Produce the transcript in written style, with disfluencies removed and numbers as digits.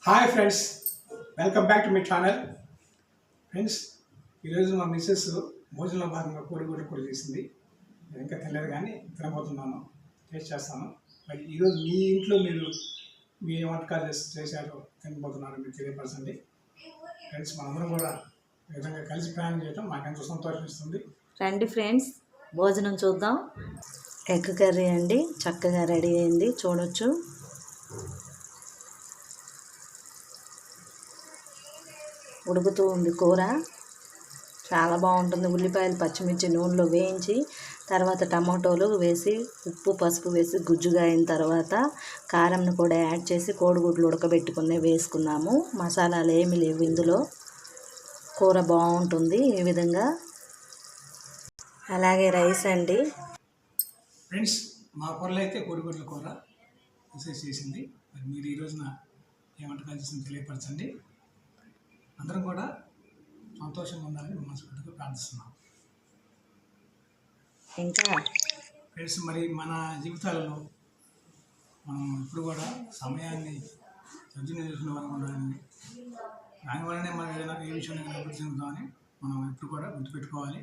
Hi friends, welcome back to my channel. Friends, ఈరోజు మా missus భోజనంలో భాగంగా కోడిగుడ్డు కూర చేసింది. నేను ఇంకా తినలేదు కానీ తినబోతున్నాను, టేస్ట్ చేస్తాను. మరి ఈరోజు మీ ఇంట్లో మీరు మీ వంటకాలు చేశారో తినబోతున్నారో మీరు తెలియపరచండి. ఫ్రెండ్స్, మనందరం కూడా ఈ విధంగా కలిసి ప్రయాణం చేయడం మాకెంతో సంతోషం ఇస్తుంది. రండి ఫ్రెండ్స్, భోజనం చూద్దాం. ఎగ్ కర్రీ అండి, చక్కగా రెడీ అయింది, చూడొచ్చు. ఉడుకుతూ ఉంది కూర, చాలా బాగుంటుంది. ఉల్లిపాయలు పచ్చిమిర్చి నూనెలో వేయించి తర్వాత టమాటోలు వేసి ఉప్పు పసుపు వేసి గుజ్జుగా అయిన తర్వాత కారంను కూడా యాడ్ చేసి కోడిగుడ్లు ఉడకబెట్టుకుని వేసుకున్నాము. మసాలాలు ఏమీ లేవు ఇందులో. కూర బాగుంటుంది ఈ విధంగా. అలాగే రైస్ అండి. ఫ్రెండ్స్, మా కూరలో అయితే కోడిగుడ్ల కూర మెసేజ్ చేసింది. మరి మీరు ఈ రోజున ఏ వంటకాలు చేసింది తెలియపరచండి. అందరం కూడా సంతోషంగా ఉండాలని మనస్ఫూర్తిగా ప్రార్థిస్తున్నాం. ఇంకా ఫ్రెండ్స్, మరి మన జీవితాలలో మనం ఇప్పుడు కూడా సమయాన్ని సద్వినియోగం చేసుకునే వారు ఉండాలని, దానివల్లనే మనం ఏదైనా ఏ విషయంలో అభివృద్ధి చెందుతామని మనం ఎప్పుడు కూడా గుర్తుపెట్టుకోవాలి.